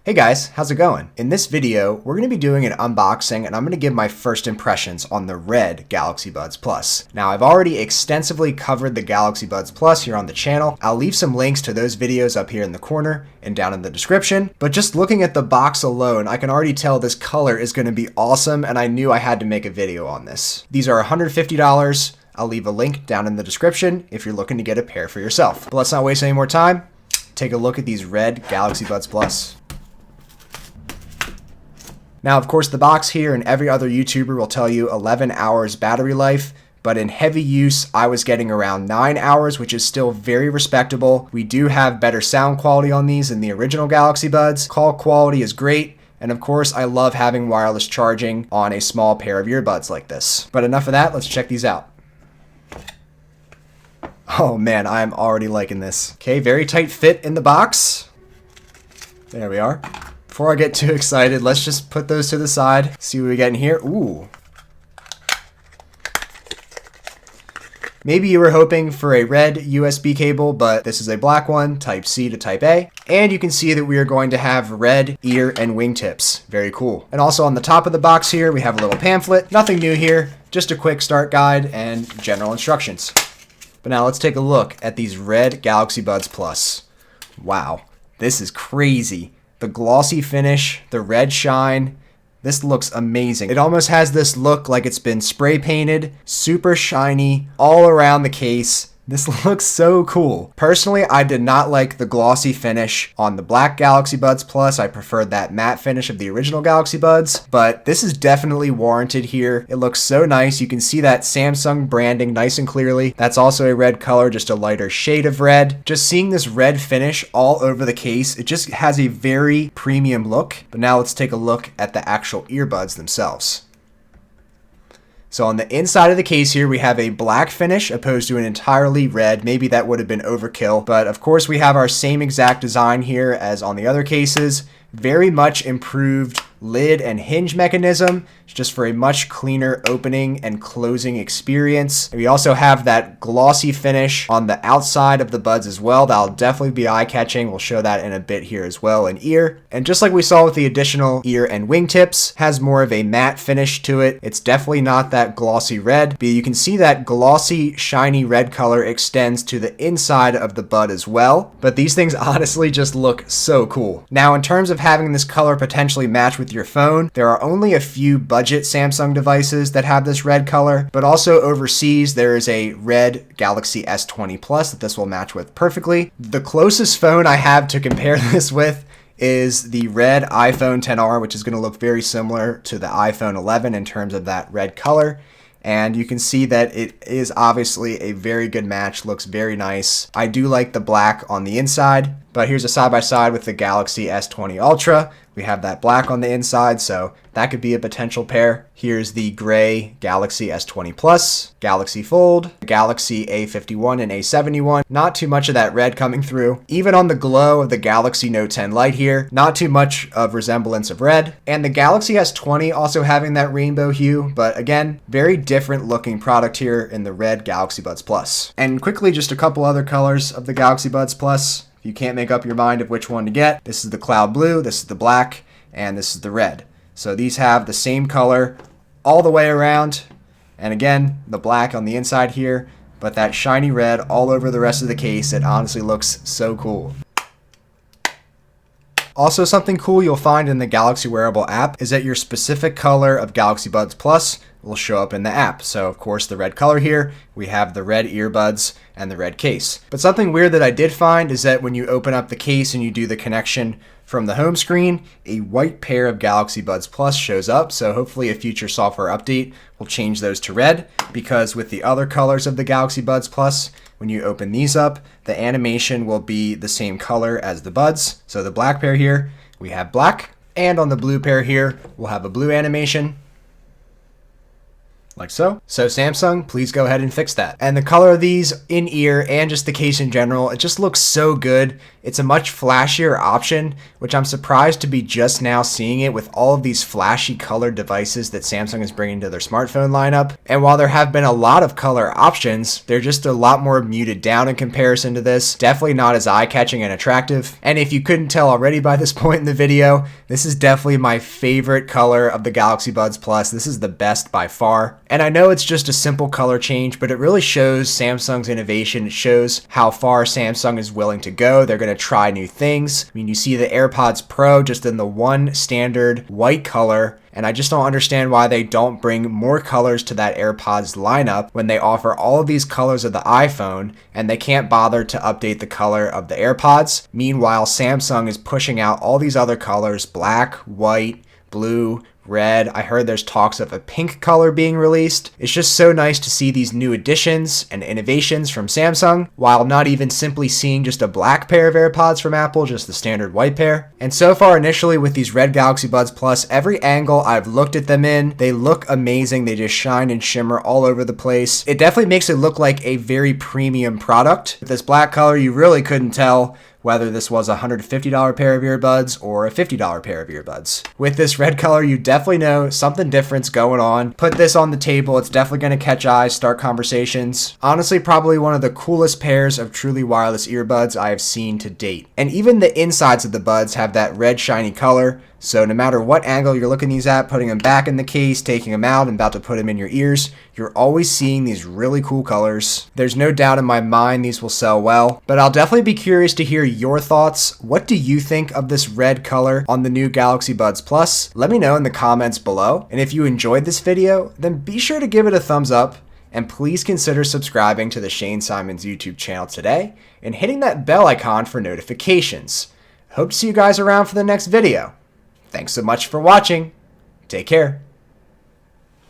Hey guys, how's it going? In this video, we're going to be doing an unboxing and I'm going to give my first impressions on the red Galaxy Buds Plus. Now, I've already extensively covered the Galaxy Buds Plus here on the channel. I'll leave some links to those videos up here in the corner and down in the description. But just looking at the box alone, I can already tell this color is going to be awesome and I knew I had to make a video on this. These are $150. I'll leave a link down in the description if you're looking to get a pair for yourself. But let's not waste any more time. Take a look at these red Galaxy Buds Plus. Now, of course, the box here and every other YouTuber will tell you 11 hours battery life, but in heavy use, I was getting around 9 hours, which is still very respectable. We do have better sound quality on these than the original Galaxy Buds. Call quality is great. And of course, I love having wireless charging on a small pair of earbuds like this. But enough of that, let's check these out. Oh man, I am already liking this. Okay, very tight fit in the box. There we are. Before I get too excited, let's just put those to the side. See what we get in here. Ooh. Maybe you were hoping for a red USB cable, but this is a black one, type C to type A. And you can see that we are going to have red ear and wingtips. Very cool. And also on the top of the box here, we have a little pamphlet. Nothing new here, just a quick start guide and general instructions. But now let's take a look at these red Galaxy Buds Plus. Wow, this is crazy. The glossy finish, the red shine, this looks amazing. It almost has this look like it's been spray painted, super shiny, all around the case. This looks so cool. Personally, I did not like the glossy finish on the black Galaxy Buds Plus. I preferred that matte finish of the original Galaxy Buds, but this is definitely warranted here. It looks so nice. You can see that Samsung branding nice and clearly. That's also a red color, just a lighter shade of red. Just seeing this red finish all over the case, it just has a very premium look. But now let's take a look at the actual earbuds themselves. So on the inside of the case here, we have a black finish opposed to an entirely red. Maybe that would have been overkill, but of course we have our same exact design here as on the other cases. Very much improved lid and hinge mechanism, just for a much cleaner opening and closing experience. We also have that glossy finish on the outside of the buds as well. That'll definitely be eye-catching. We'll show that in a bit here as well in ear. And just like we saw with the additional ear and wingtips, has more of a matte finish to it. It's definitely not that glossy red, but you can see that glossy, shiny red color extends to the inside of the bud as well. But these things honestly just look so cool. Now, in terms of having this color potentially match with your phone, there are only a few budget Samsung devices that have this red color, but also overseas there is a red Galaxy S20 Plus that this will match with perfectly. The closest phone I have to compare this with is the red iPhone XR, which is going to look very similar to the iPhone 11 in terms of that red color. And you can see that it is obviously a very good match, looks very nice. I do like the black on the inside, but here's a side-by-side with the Galaxy S20 Ultra. We have that black on the inside, so that could be a potential pair. Here's the gray Galaxy S20 Plus, Galaxy Fold, Galaxy A51 and A71. Not too much of that red coming through. Even on the glow of the Galaxy Note 10 Lite here, not too much of resemblance of red. And the Galaxy S20 also having that rainbow hue, but again, very different looking product here in the red Galaxy Buds Plus. And quickly, just a couple other colors of the Galaxy Buds Plus. If you can't make up your mind of which one to get, this is the cloud blue, this is the black, and this is the red. So these have the same color all the way around. And again, the black on the inside here, but that shiny red all over the rest of the case. It honestly looks so cool. Also, something cool you'll find in the Galaxy Wearable app is that your specific color of Galaxy Buds Plus will show up in the app. So of course the red color here, we have the red earbuds and the red case. But something weird that I did find is that when you open up the case and you do the connection from the home screen, a white pair of Galaxy Buds Plus shows up. So hopefully a future software update will change those to red, because with the other colors of the Galaxy Buds Plus, when you open these up, the animation will be the same color as the buds. So the black pair here, we have black, and on the blue pair here, we'll have a blue animation. like so. So Samsung, please go ahead and fix that. And the color of these in ear and just the case in general, it just looks so good. It's a much flashier option, which I'm surprised to be just now seeing it with all of these flashy colored devices that Samsung is bringing to their smartphone lineup. And while there have been a lot of color options, they're just a lot more muted down in comparison to this. Definitely not as eye-catching and attractive. And if you couldn't tell already by this point in the video, this is definitely my favorite color of the Galaxy Buds Plus. This is the best by far. And I know it's just a simple color change, but it really shows Samsung's innovation. It shows how far Samsung is willing to go. They're going to try new things. I mean, you see the AirPods Pro just in the one standard white color, and I just don't understand why they don't bring more colors to that AirPods lineup when they offer all of these colors of the iPhone and they can't bother to update the color of the AirPods. Meanwhile, Samsung is pushing out all these other colors: black, white, blue, red. I heard there's talks of a pink color being released. It's just so nice to see these new additions and innovations from Samsung, while not even simply seeing just a black pair of AirPods from Apple, just the standard white pair. And so far initially with these red Galaxy Buds Plus, every angle I've looked at them in, they look amazing. They just shine and shimmer all over the place. It definitely makes it look like a very premium product. With this black color, you really couldn't tell whether this was a $150 pair of earbuds or a $50 pair of earbuds. With this red color, you definitely know something different's going on. Put this on the table, it's definitely going to catch eyes, start conversations. Honestly, probably one of the coolest pairs of truly wireless earbuds I have seen to date. And even the insides of the buds have that red shiny color, so no matter what angle you're looking these at, putting them back in the case, taking them out, and about to put them in your ears, you're always seeing these really cool colors. There's no doubt in my mind these will sell well, but I'll definitely be curious to hear your thoughts. What do you think of this red color on the new Galaxy Buds Plus? Let me know in the comments below. And if you enjoyed this video, then be sure to give it a thumbs up, and please consider subscribing to the Shane Symonds YouTube channel today and hitting that bell icon for notifications. Hope to see you guys around for the next video. Thanks so much for watching. Take care.